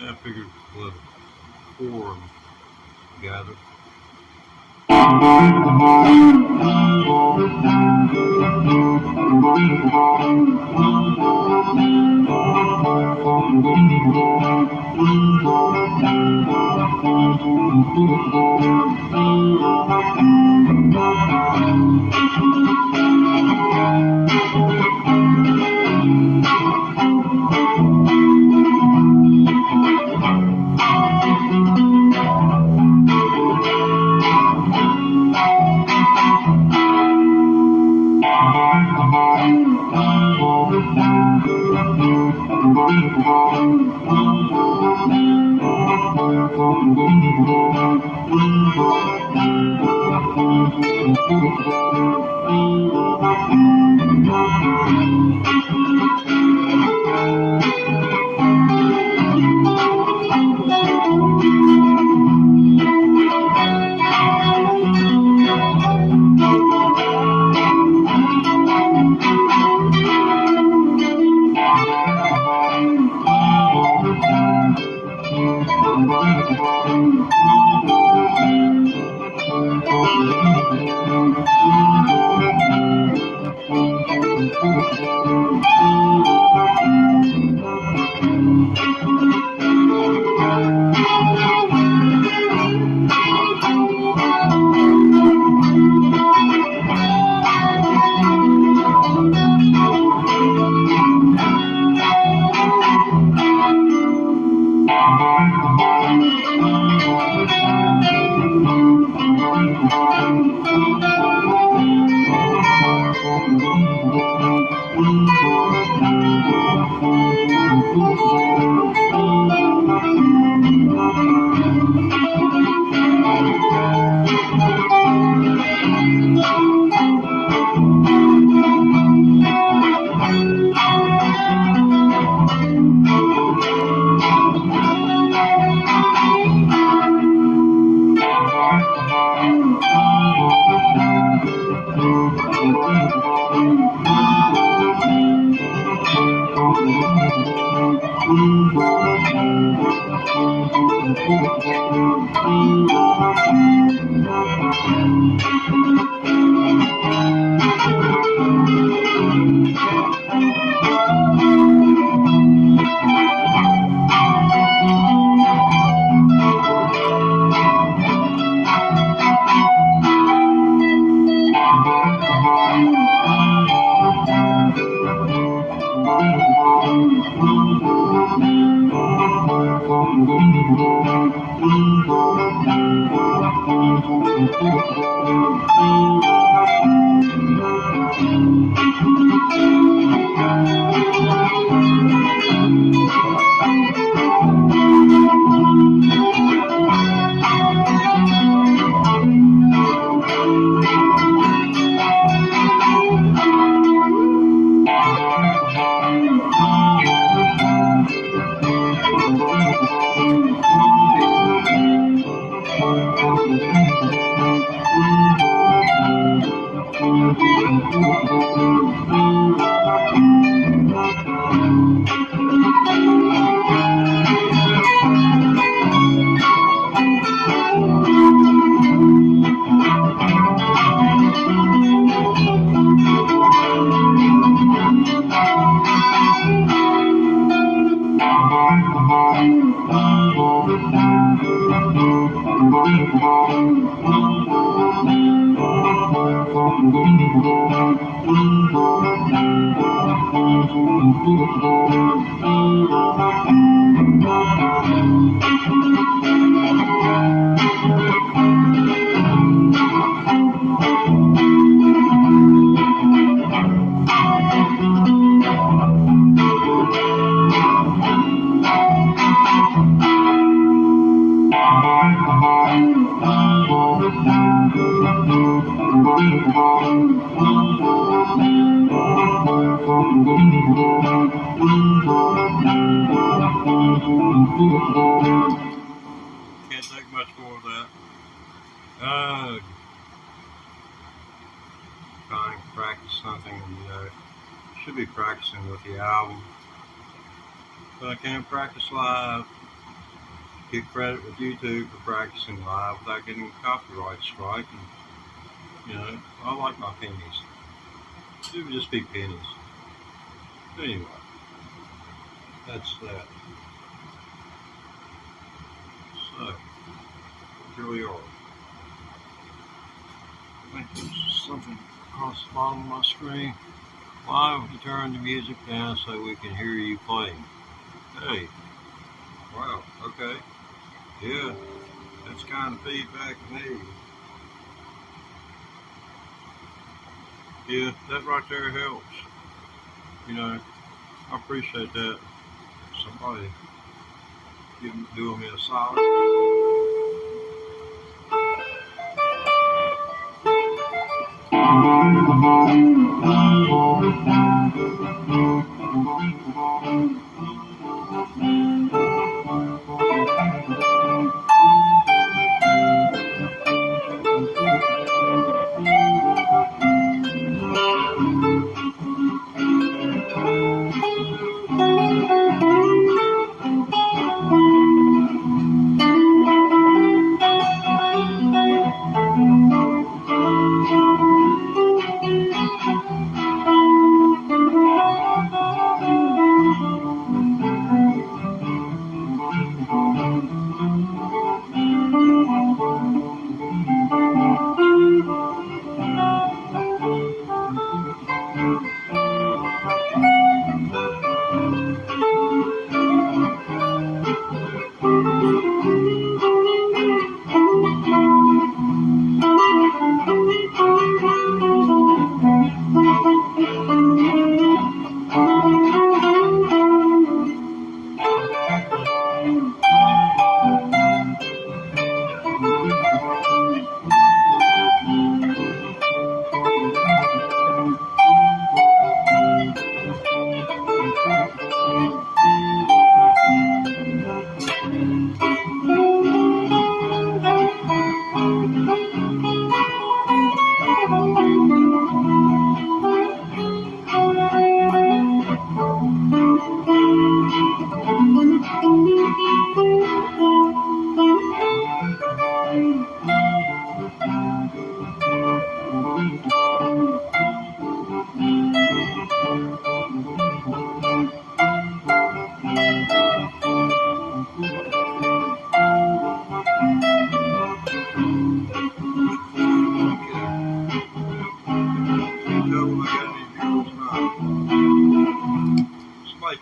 I figured let 4 of them gather. Can't take much more of that. Trying to practice something, should be practicing with the album, but I can't practice live. get credit with YouTube for practicing live without getting a copyright strike. And, I like my pennies. It would just be pennies. Anyway, that's that. So, here we are. I think there's something across the bottom of my screen. Why don't you turn the music down so we can hear you playing? Hey. Wow, okay. Yeah, that's kind of feedback to me. Yeah, that right there helps. I appreciate that. Somebody doing me a solid.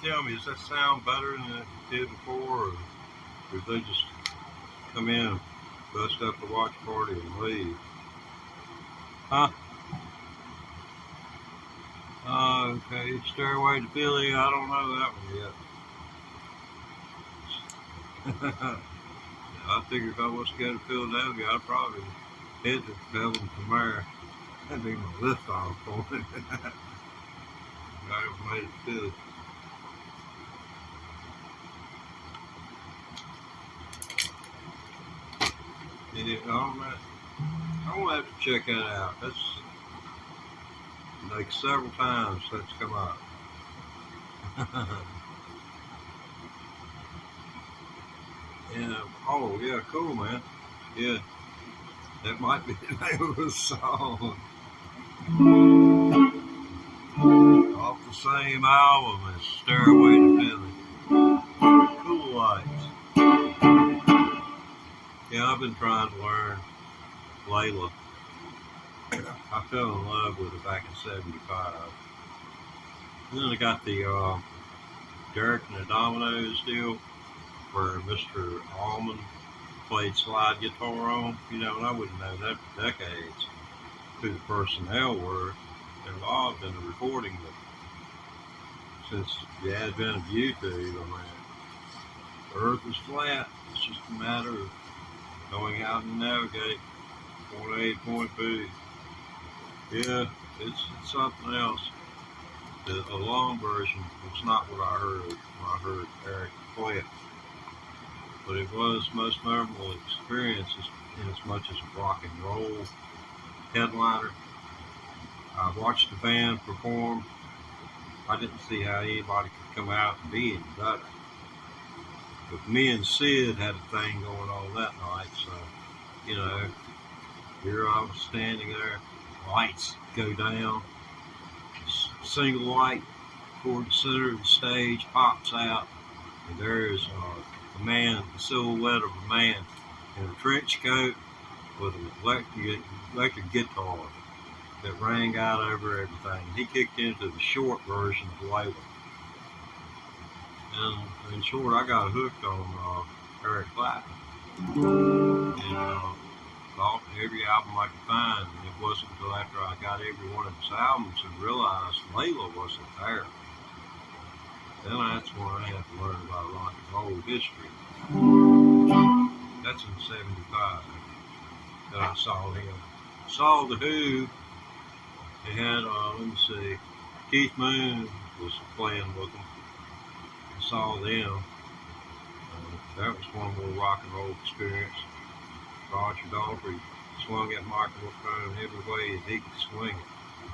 Tell me, does that sound better than it did before, or did they just come in, bust up the watch party, and leave? Huh? Okay, Stairway to Philly, I don't know that one yet. I figured if I was to go to Philadelphia, I'd probably head to Dublin from there. That'd be my lift off point. I made it to Philly. Yeah, I'm gonna have to check that out. That's like several times that's come up. Yeah. Oh, yeah. Cool, man. Yeah. That might be the name of the song. Off the same album as Stairway to Philly. Cool Lights. Yeah, I've been trying to learn LAYLA. I fell in love with it back in '75. And then I got the Derek and the Dominoes deal where Mr. Allman played slide guitar on, and I wouldn't know that for decades who the personnel were involved in the recording, but since the advent of YouTube, the earth is flat. It's just a matter of going out and navigate point A, point B. Yeah, it's something else. A long version was not what I heard when I heard Eric play it, but it was most memorable experience in as much as a rock and roll headliner. I watched the band perform. I didn't see how anybody could come out and be any better. But me and Sid had a thing going on that night, so, you know, here I was standing there, lights go down, single light toward the center of the stage pops out, and there is a man, the silhouette of a man in a trench coat with an electric guitar that rang out over everything. He kicked into the short version of LAYLA. And in short, I got hooked on Eric Clapton. And bought every album I could find. And it wasn't until after I got every one of his albums and realized LAYLA wasn't there. Then that's when I had to learn about rock and roll history. That's in '75 that I saw him. Saw the Who. They had, let me see, Keith Moon was playing with them. I saw them. That was one more rock and roll experience. Roger Daltrey swung that microphone every way that he could swing it.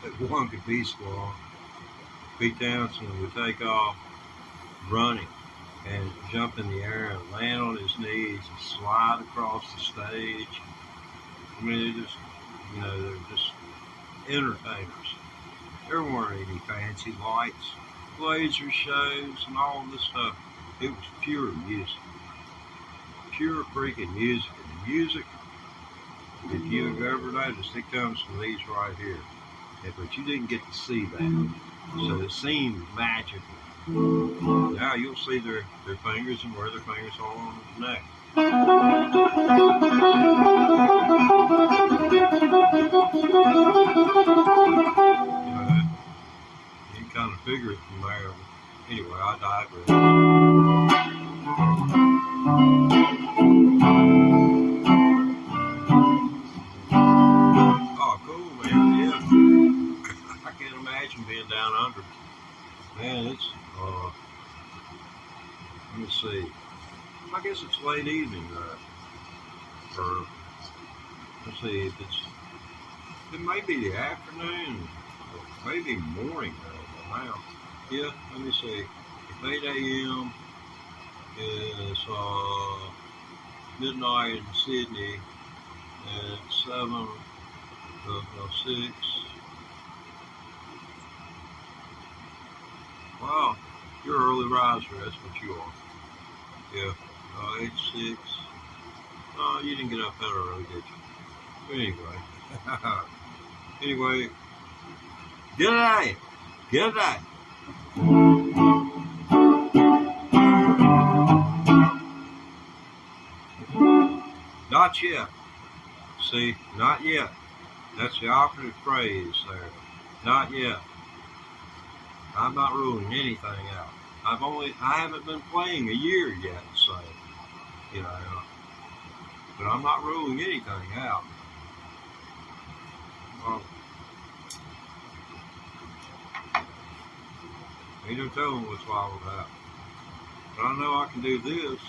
That one could be swung. Pete Townsend would take off running and jump in the air and land on his knees and slide across the stage. I mean, they're just, you know, they're just entertainers. There weren't any fancy lights, laser shows, and all this stuff. It was pure music. Pure freaking music. And the music, if you've ever noticed, it comes from these right here. But you didn't get to see that. So it seemed magical. Now you'll see their fingers and where their fingers are on the neck. You can kind of figure it from there. Anyway, I digress. Oh, cool, man. Yeah. I can't imagine being down under. Man, it's, let me see. I guess it's late evening, or let's see, it may be the afternoon, or maybe morning now. Yeah, let me see. If 8 a.m. is midnight in Sydney, and 6. Wow, you're an early riser, that's what you are. Yeah, 8, 6. Oh, you didn't get up that early, did you? Anyway, get it out of here. Get it out. Not yet. See, not yet. That's the operative phrase there. Not yet. I'm not ruling anything out. I haven't been playing a year yet, so, you know, but I'm not ruling anything out. Well, ain't no telling what's wrong with that. But I know I can do this.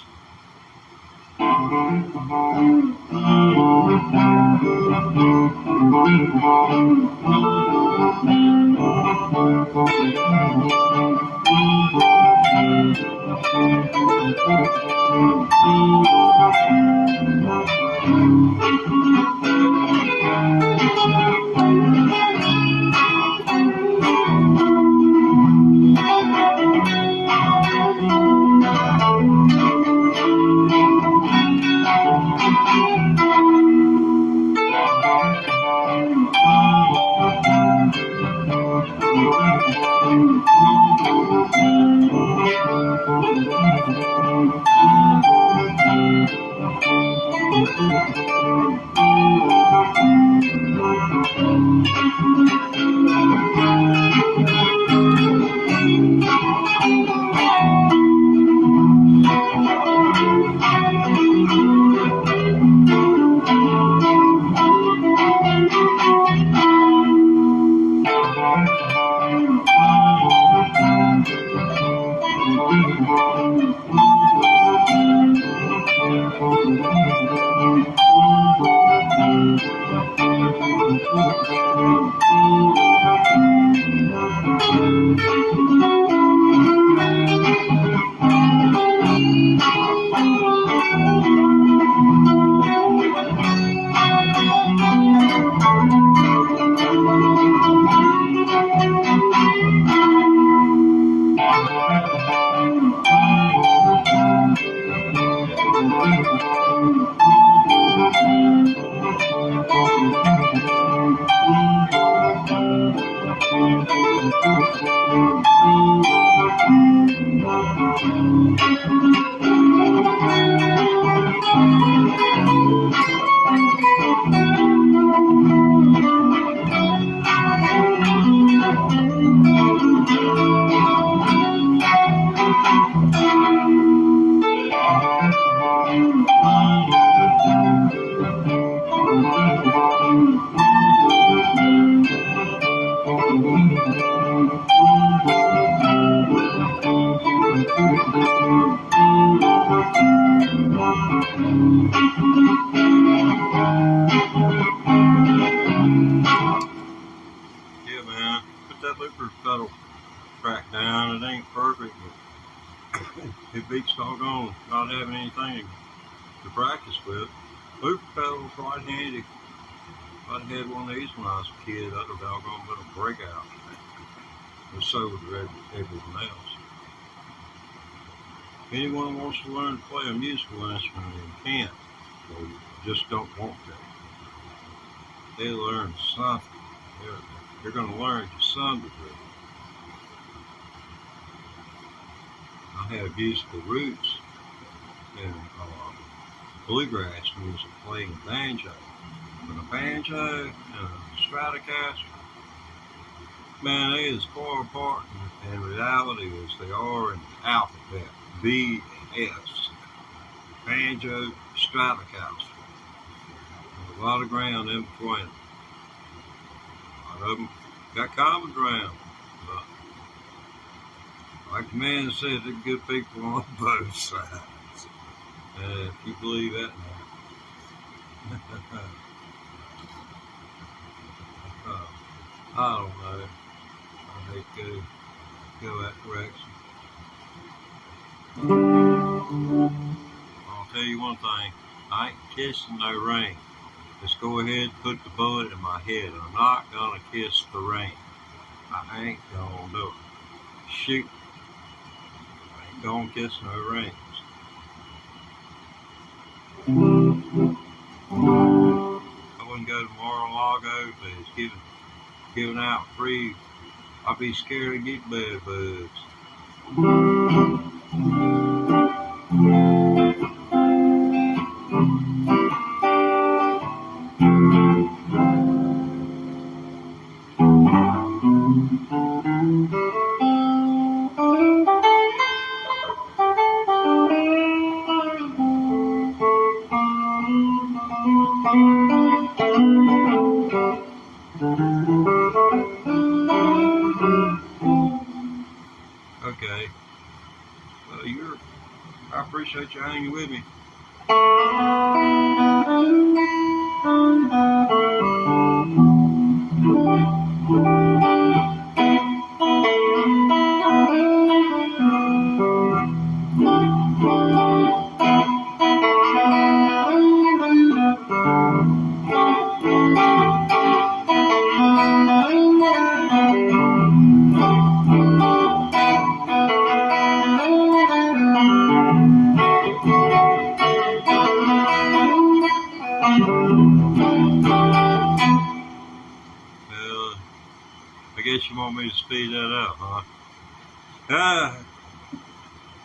Yeah, man, put that looper pedal track down. It ain't perfect, but it beats doggone not having anything to practice with. Looper pedal's right handy. If I'd had one of these when I was a kid, I'd have doggone been a breakout. And so would everyone else. If anyone wants to learn to play a musical instrument and can't, or just don't want to, they learn something. They're going to learn to some degree. I have musical roots in bluegrass music, playing a banjo. But a banjo and a Stratocaster, man, they is far apart in reality as they are in the alphabet. B-S. Banjo, Stratocaster. There's a lot of ground in between. A lot of them got common ground. But like the man said, there's good people on both sides. If you believe that now. I don't know. I hate to go that direction. I'll tell you one thing. I ain't kissing no rain. Just go ahead and put the bullet in my head. I'm not gonna kiss the rain. I ain't gonna do it. Shoot. I ain't gonna kiss no rains. I wouldn't go to Mar-a-Lago if it's giving out free. I'd be scared to get bed bugs. Okay. Well, I appreciate you hanging with me. I guess you want me to speed that up, huh?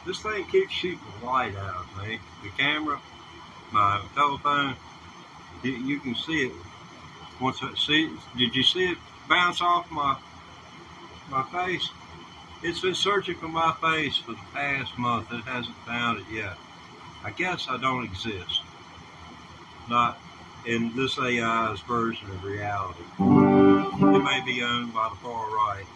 This thing keeps shooting light out of me. The camera, my telephone, you can see it. Did you see it bounce off my face? It's been searching for my face for the past month. It hasn't found it yet. I guess I don't exist. Not in this AI's version of reality. It may be owned by the far right.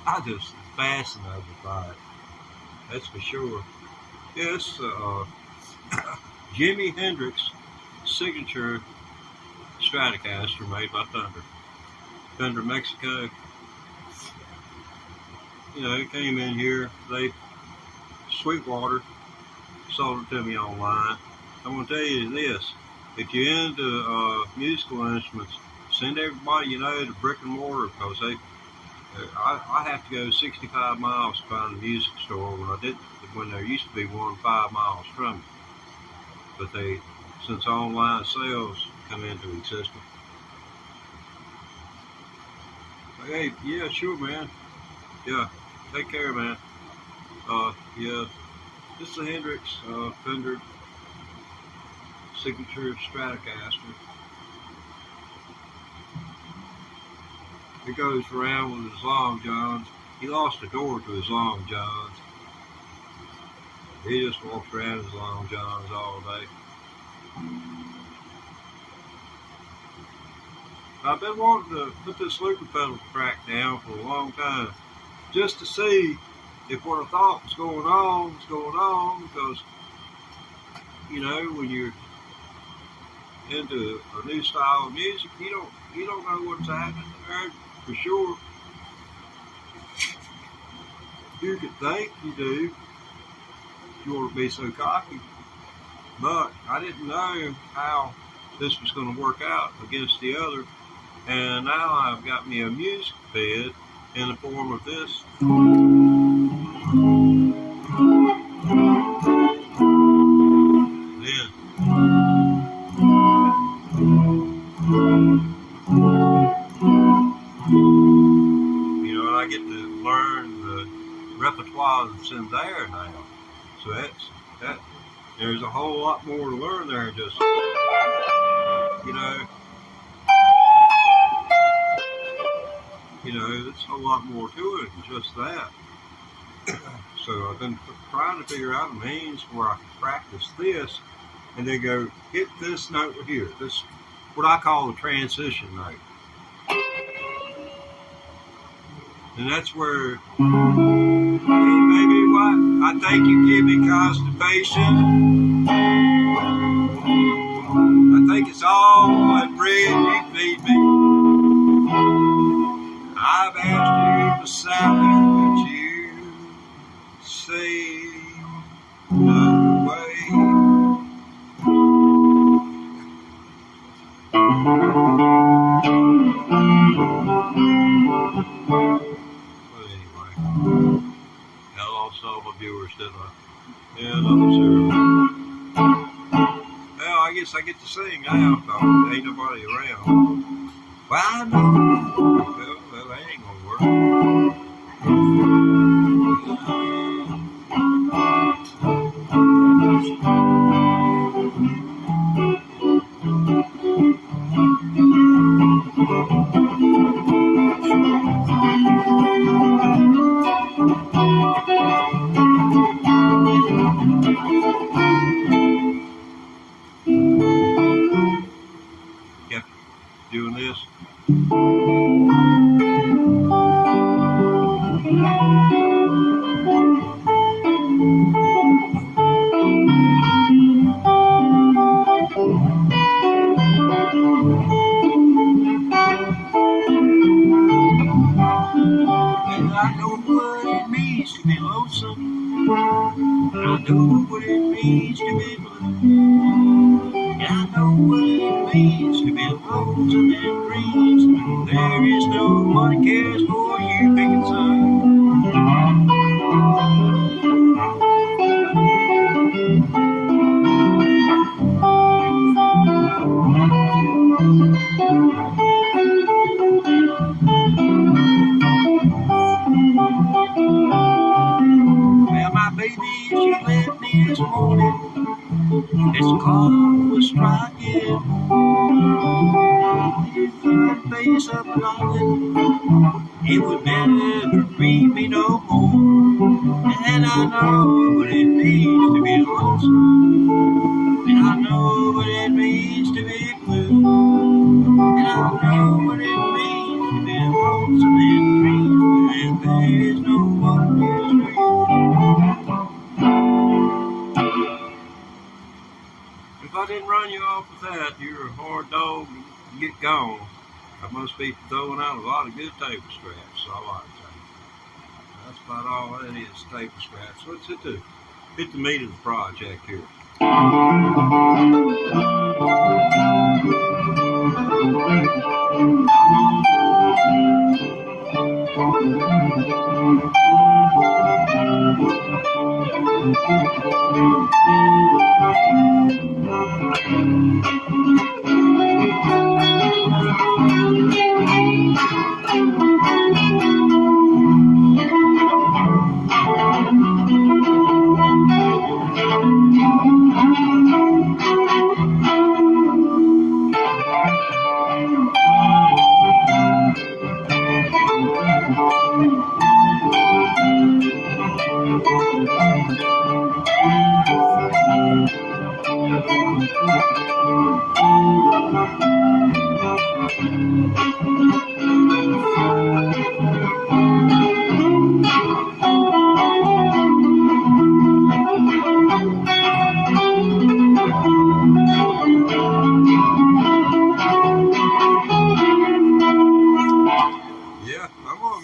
I'm just fascinated by it. That's for sure. Yes, Jimi Hendrix signature Stratocaster made by FENDER, Mexico. You know, it came in here. Sweetwater sold it to me online. I'm going to tell you this. If you're into musical instruments, send everybody you know to brick and mortar, because I have to go 65 miles to find a music store when there used to be one 5 miles from me. But since online sales come into existence. Hey, yeah, sure, man. Yeah, take care, man. Yeah, this is a HENDRIX FENDER signature Stratocaster. It goes around with his long johns. He lost a door to his long johns. He just walks around his long johns all day. I've been wanting to put this looper pedal track down for a long time, just to see if what I thought was going on, because, you know, when you're into a new style of music, you don't know what's happening there for sure. You could think you do. You ought to be so cocky. But I didn't know how this was going to work out against the other. And now I've got me a music bed in the form of this. Then, you know, and I get to learn the repertoire that's in there now. So there's a whole lot more to learn there, just, you know, there's a whole lot more to it than just that. So I've been trying to figure out a means where I can practice this and then go hit this note right here. This, what I call the transition note. And that's where, hey baby, what? I think you give me constipation. I think it's all that bread you feed me. I've asked you for salad, but you say no way. But anyway, I lost all my viewers, didn't I? Yeah, another zero. Well, I guess I get to sing now, because ain't nobody around. Well, I know. Well, that ain't gonna work. Kept doing this. I know what it means to be lonesome. I know what it means to be blue. And I know what it means to be lonesome and dreams. There is no one cares for you, big and son. Well, my baby, she left me this morning. This clock was striking. With her face up longing, it would never bring me no more. And I know what it means to be lonesome. And I know what it means to be blue. And I know what it means to be lonesome and dreams. And there is no one who's If I didn't run you off with that, you're a hard dog. get gone, I must be throwing out a lot of good table scraps. So I like to say. That's about all that is, table scraps. Let's hit the meat of the project here.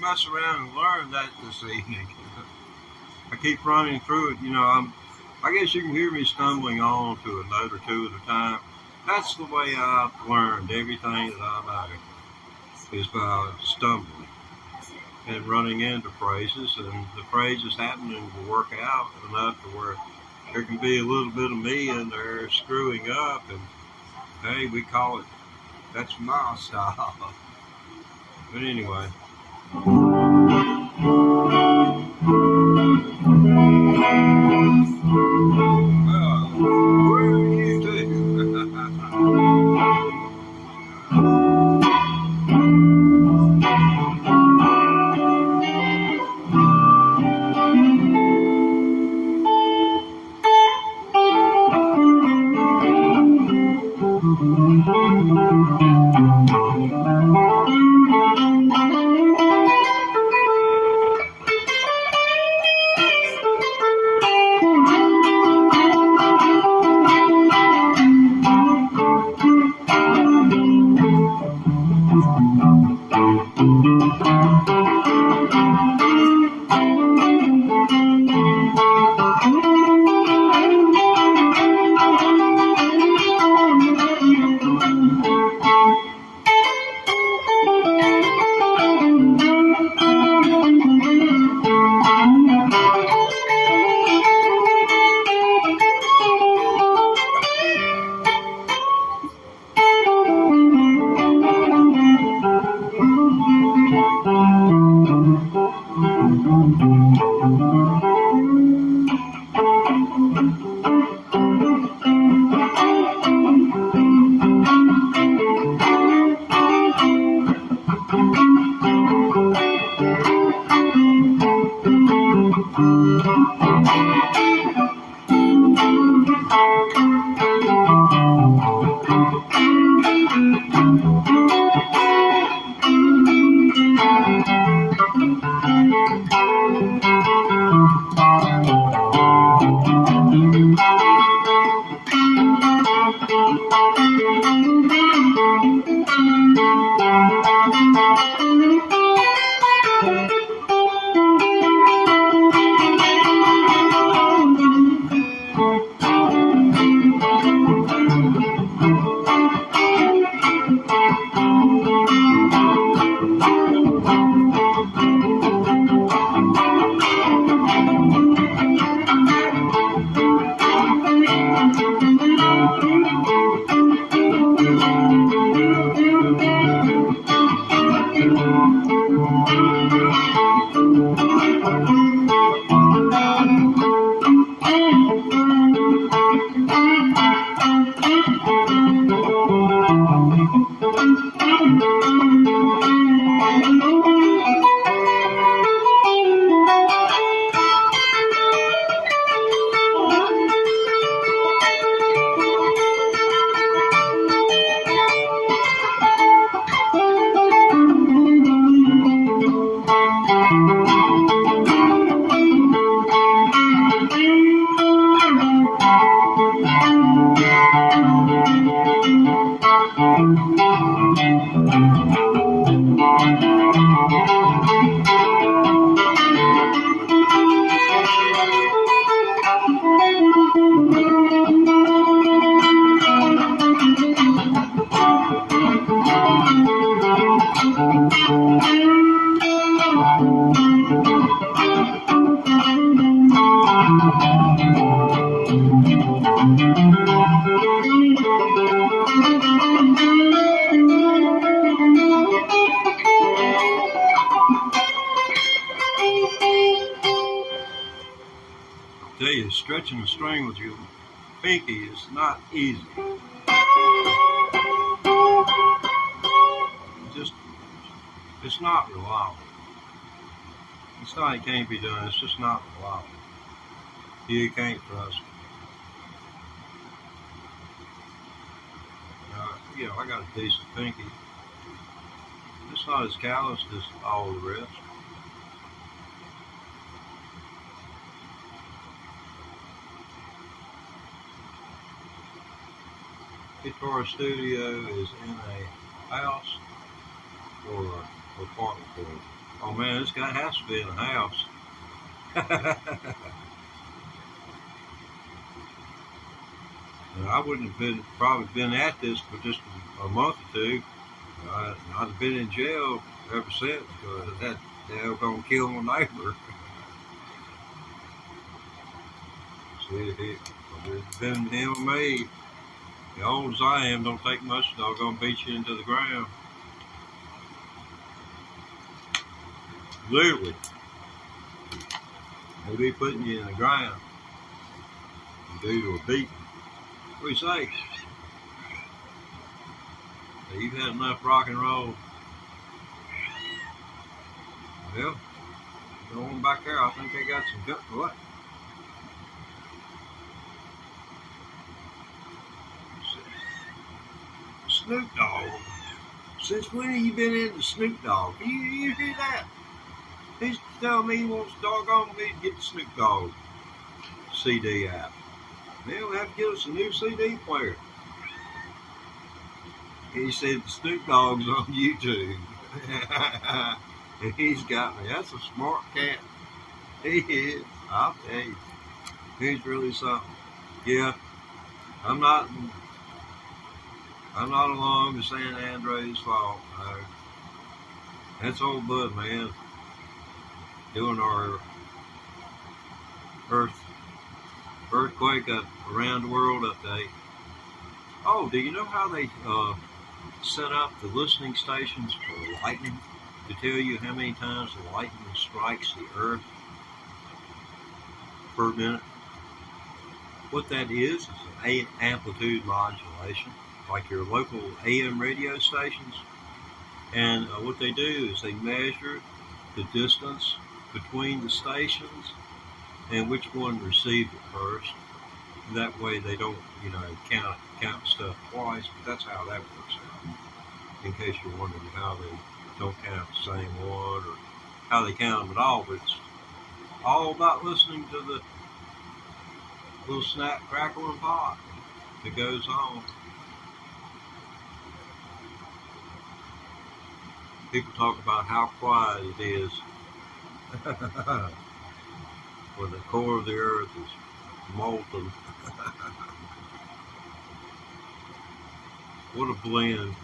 Mess around and learn that this evening. I keep running through it. I guess you can hear me stumbling on to a note or two at a time. That's the way I've learned everything that I know, is by stumbling and running into phrases, and the phrases happening to work out enough to where there can be a little bit of me in there screwing up, and hey, we call it, that's my style. But anyway. Where are you to? I tell you, stretching the string with your pinky is not easy. It's not reliable. It's not it can't be done, it's just not reliable. You can't trust it. I got a decent pinky. It's not as calloused as all the rest. Guitar studio is in a house or an apartment building. Oh man, this guy has to be in a house. I wouldn't have probably been at this for just a month or two. I'd have been in jail ever since because they were going to kill my neighbor. See, it's been him and me. As old as I am, don't take much, they're going to beat you into the ground. Literally. They'll be putting you in the ground due to a beating. What do you say? So you've had enough rock and roll. Well, go on back there. I think they got some good. What? Snoop Dogg. Since when have you been into Snoop Dogg? You do that? He's telling me he wants doggone me to get the Snoop Dogg CD out. Now we have to get us a new CD player. He said the Snoop Dogg's on YouTube. And he's got me. That's a smart cat. He is. I'll tell you. He's really something. Yeah. I'm not along to San Andreas' fault. No. That's old Bud, man. Doing our earthquake around the world update. Oh, do you know how they set up the listening stations for lightning to tell you how many times the lightning strikes the earth per minute? What that is an amplitude modulation, like your local AM radio stations. And what they do is they measure the distance between the stations and which one received it first. That way they don't, count stuff twice, but that's how that works out. In case you're wondering how they don't count the same one or how they count them at all, but it's all about listening to the little snap, crackle, and pop that goes on. People talk about how quiet it is when the core of the earth is molten. What a blend.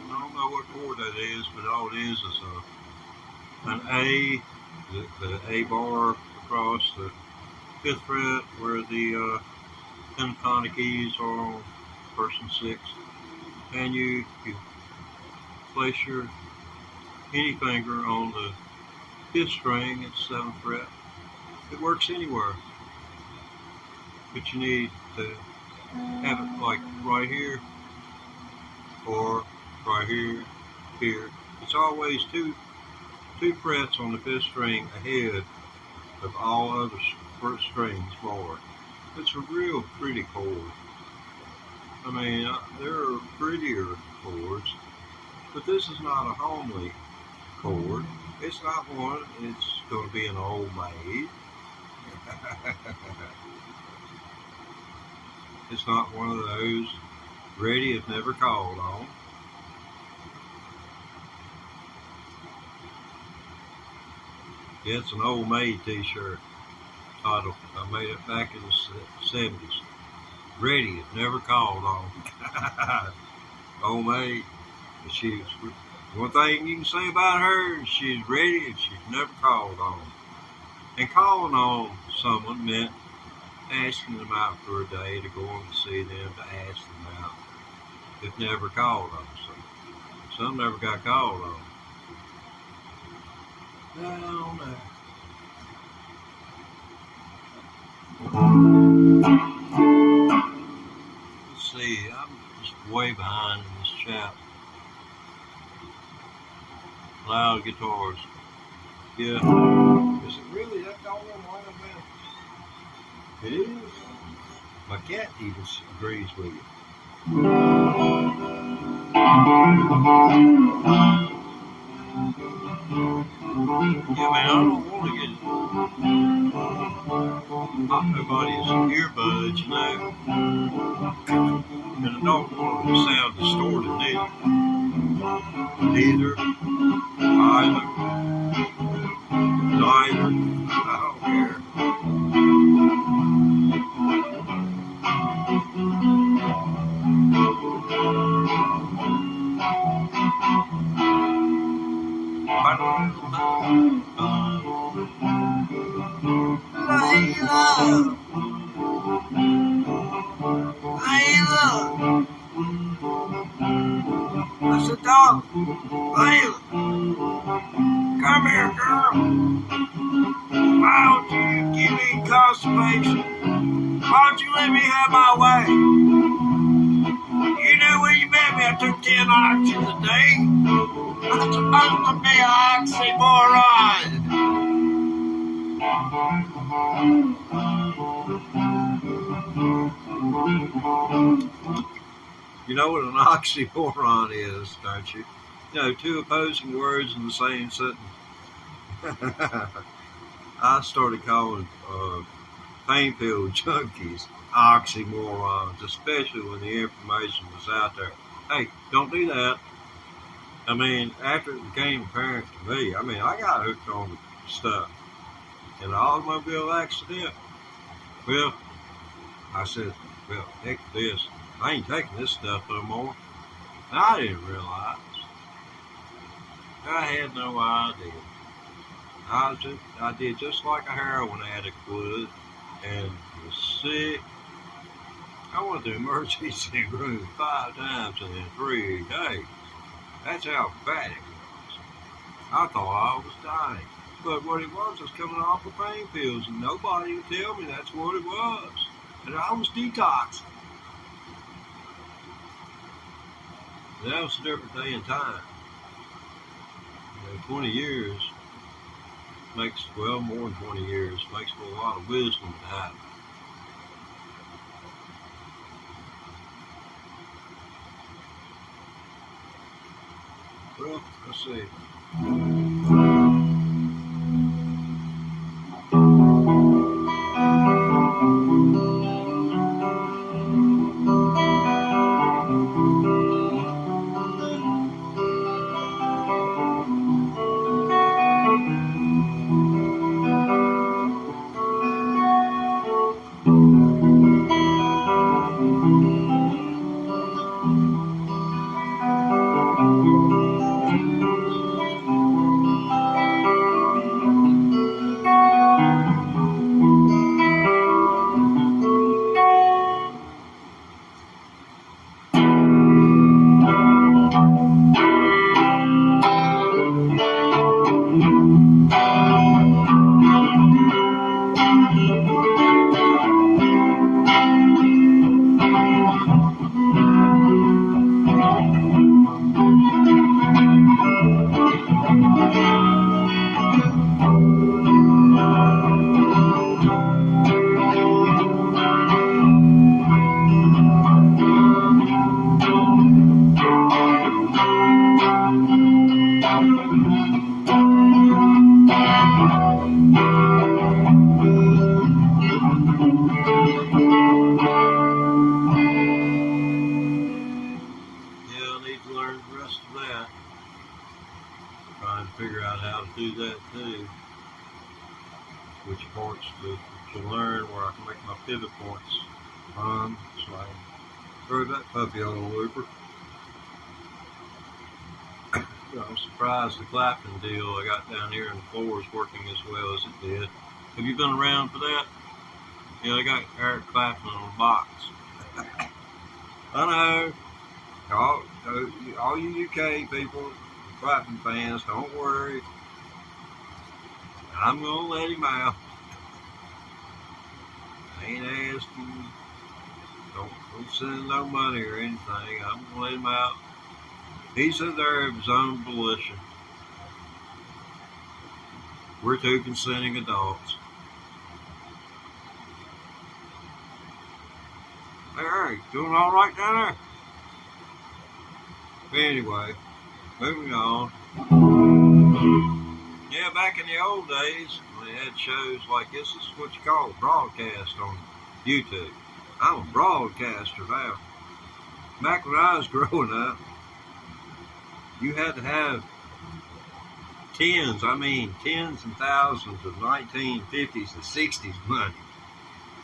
don't know what chord that is, but all it is an A, the A bar across the 5th fret where the pentatonic keys are on 1st and 6th, and you place your any finger on the 5th string at 7th fret. It works anywhere, but you need to have it like right here or right here, here. It's always two frets on the 5th string ahead of all other strings forward. It's a real pretty chord. I mean, there are prettier chords, but this is not a homely chord. It's not one. It's going to be an old maid. It's not one of those ready if never called on. Yeah, it's an old maid t-shirt title. I made it back in the 70s. Ready if never called on. Old maid. She was, one thing you can say about her is she's ready if she's never called on. And calling on someone meant asking them out for a day, to go on to see them, to ask them out, if never called on. So some never got called on. Down there. Let's see, I'm just way behind in this chat. Loud guitars. Yeah. Is it really that doggone loud, man? It is. My cat even agrees with you. Yeah, man, I don't want to get nobody's earbuds, you know. And I don't want to sound distorted neither. Neither. I don't care. Layla! I said, dog, Layla, come here, girl. Why don't you give me constipation? Why don't you let me have my way? You know, when you met me, I took 10 oxys a day. That's supposed to be an oxymoron. You know what an oxymoron is, don't you? You know, two opposing words in the same sentence. I started calling pain pill junkies oxymorons, especially when the information was out there. Hey, don't do that. I mean, after it became apparent to me, I mean, I got hooked on the stuff in an automobile accident. Well, I said, well, heck this. I ain't taking this stuff no more. And I didn't realize. I had no idea. I did just like a heroin addict would, and was sick. I went to the emergency room 5 times in 3 days. That's how bad it was. I thought I was dying. But what it was coming off of pain pills, and nobody would tell me that's what it was. And I was detoxed. That was a different day and time. You know, 20 years Makes, well, more than 20 years. Makes for a lot of wisdom to have. Well, let's see. Figure out how to do that too. Which points to learn where I can make my pivot points from, so I can throw that puppy on a looper. I'm surprised the clapping deal I got down here in the floor is working as well as it did. Have you been around for that? Yeah, I got Eric clapping on a box. I know. All you UK people, clapping fans, don't worry. I'm gonna let him out. I ain't asking. Don't send no money or anything. I'm gonna let him out. He's in there of his own volition. We're two consenting adults. Hey, Eric, doing all right down there? Anyway, moving on. Yeah, back in the old days, when they had shows like this is what you call a broadcast on YouTube. I'm a broadcaster now. Back when I was growing up, you had to have tens and thousands of 1950s and 60s money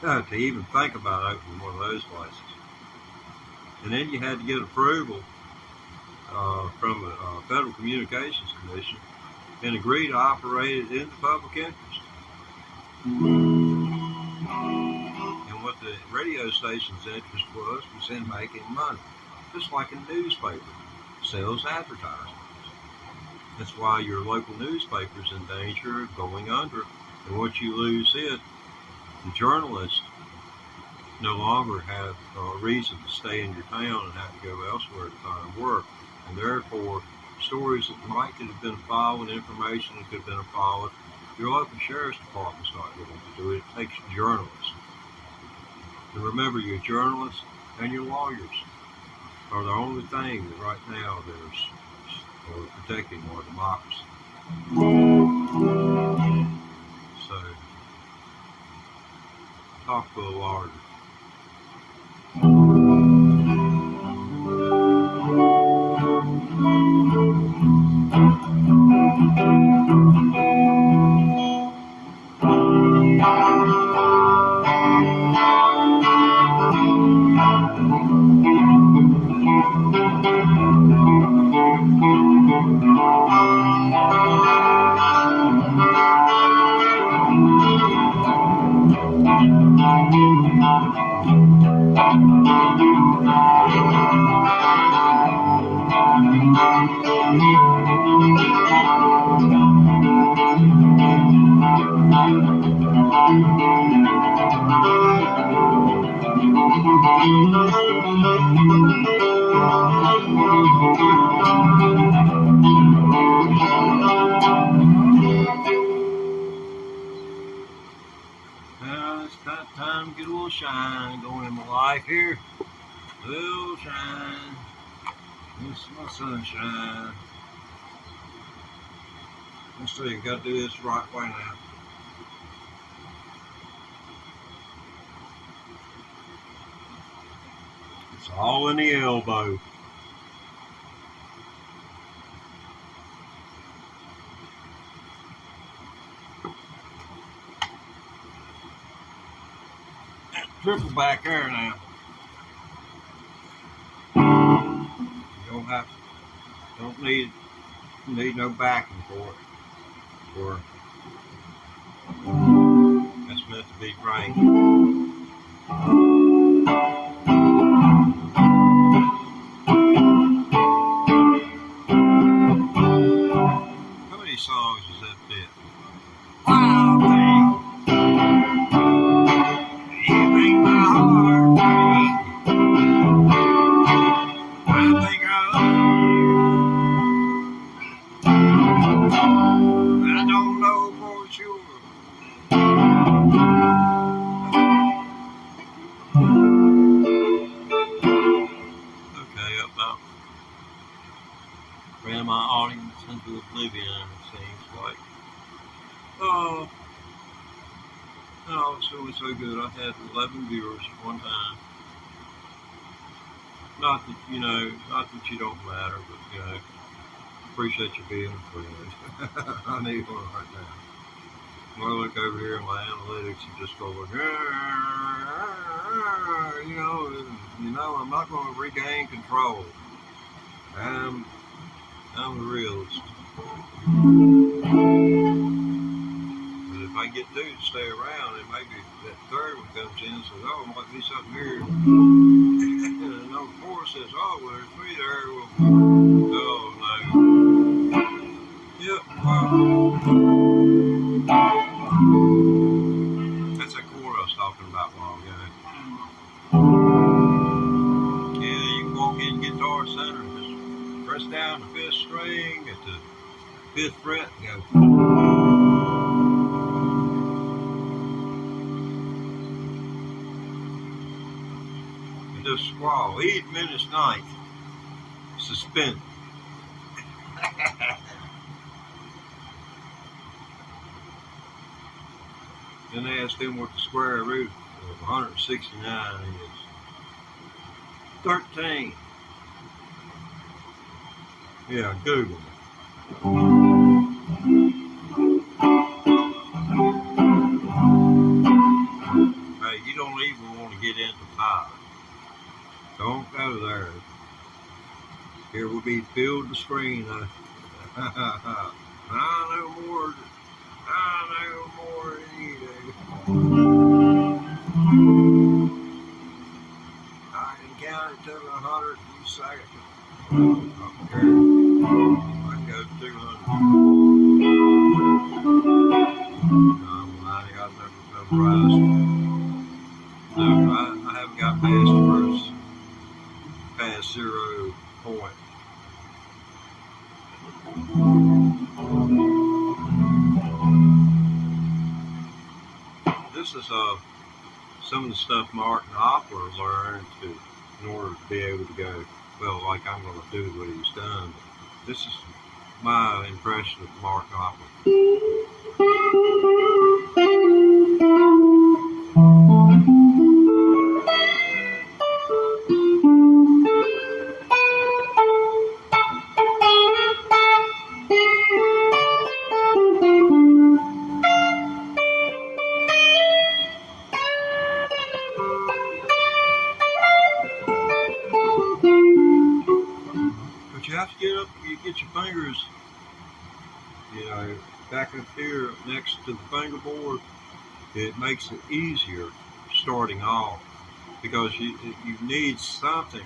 to even think about opening one of those places. And then you had to get approval from the Federal Communications Commission and agree to operate it in the public interest. And what the radio station's interest was in making money, just like a newspaper sells advertisements. That's why your local newspaper's in danger of going under. And once you lose it, the journalists no longer have a reason to stay in your town and have to go elsewhere to find work. And therefore, stories that might could have been followed, information that could have been followed, your local sheriff's department's not going to do it. It takes journalists. And remember, your journalists and your lawyers are the only thing that right now that are protecting our democracy. So, talk to a lawyer. It's time to get a little shine going in my life here. A little shine. This is my sunshine. Let's see, got to do this the right way now. It's all in the elbow. Triple back there now. Don't need no backing for it. That's meant to be right. How many songs does that fit? Wow, babe. You make my heart beat. I think I love you. I don't know for sure. Okay, up now. Ran my audience into oblivion, it seems like. Oh, it's really so good. I had 11 viewers at one time. Not that you don't matter, but appreciate you being a friend. I need one right now. When I look over here in my analytics and just go like, I'm not going to regain control. I'm a realist. But if I get dudes to stay around, and maybe that third one comes in and says, oh, it might be something here. And another four says, oh, well, there's three there. Well, oh, no. Yep, that's that chord I was talking about a while ago. Yeah, you can walk in Guitar Center and just press down the fifth string at the fifth fret and go. And just squall. Eat minutes night. Suspend. Then they asked him what the square root of 169 is. 13. Yeah, Google it. Hey, you don't even want to get into pi. Don't go there. Here will be filled the screen. I know more than you do. I can count it to 100 in a second. I don't care. I can go to 200. I got memorized. No, I haven't got past 0 point. This is some of the stuff Mark Knopfler learned in order to be able to go, well, like I'm going to do what he's done. This is my impression of Mark Knopfler. You have to get up, you get your fingers, back up here next to the fingerboard. It makes it easier starting off because you need something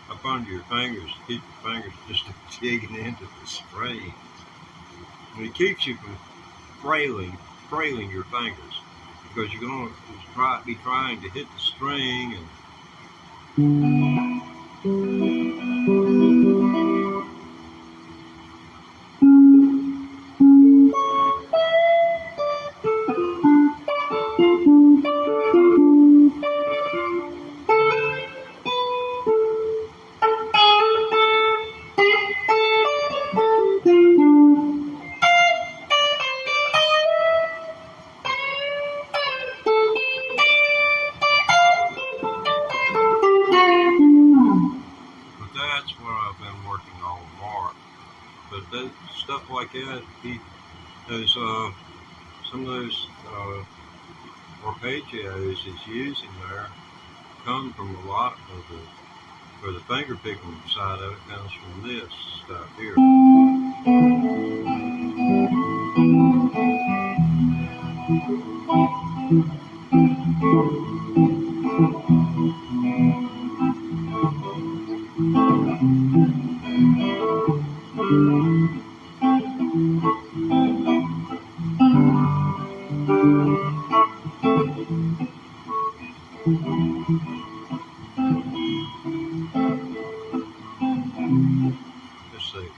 up under your fingers to keep your fingers just digging into the strings. And it keeps you from frailing your fingers because you're going to be trying to hit the string and like that. Those some of those arpeggios he's using there come from a lot of the finger picking side of it comes from this stuff here. Let's see.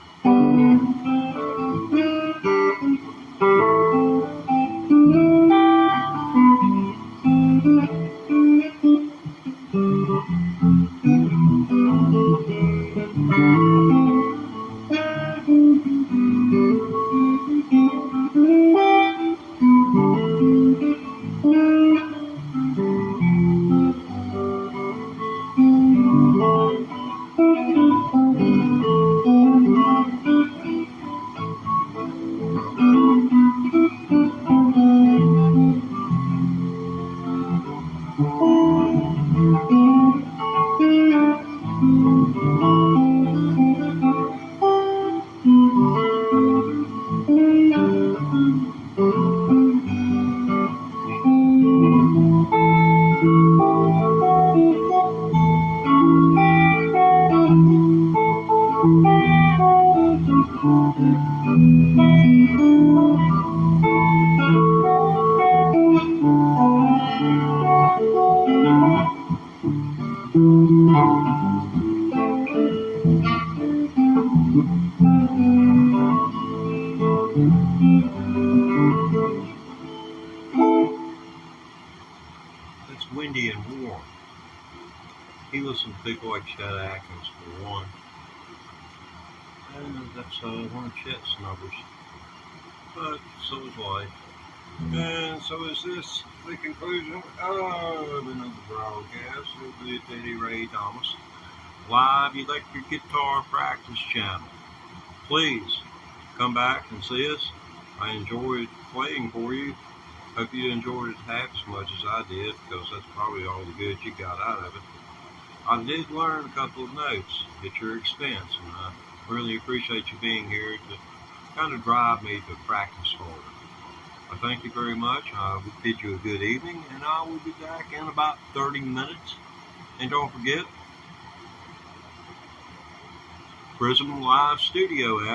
It's windy and warm. He listened to people like Chet Atkins for one. And that's one of Chet's numbers. But so is life. And so is this the conclusion of another broadcast of the Teddy Ray Thomas Live Electric Guitar Practice Channel. Please come back and see us. I enjoyed playing for you. Hope you enjoyed it half as much as I did, because that's probably all the good you got out of it. I did learn a couple of notes at your expense, and I really appreciate you being here to kind of drive me to practice harder. I thank you very much. I will bid you a good evening, and I will be back in about 30 minutes. And don't forget, Prism Live Studio app.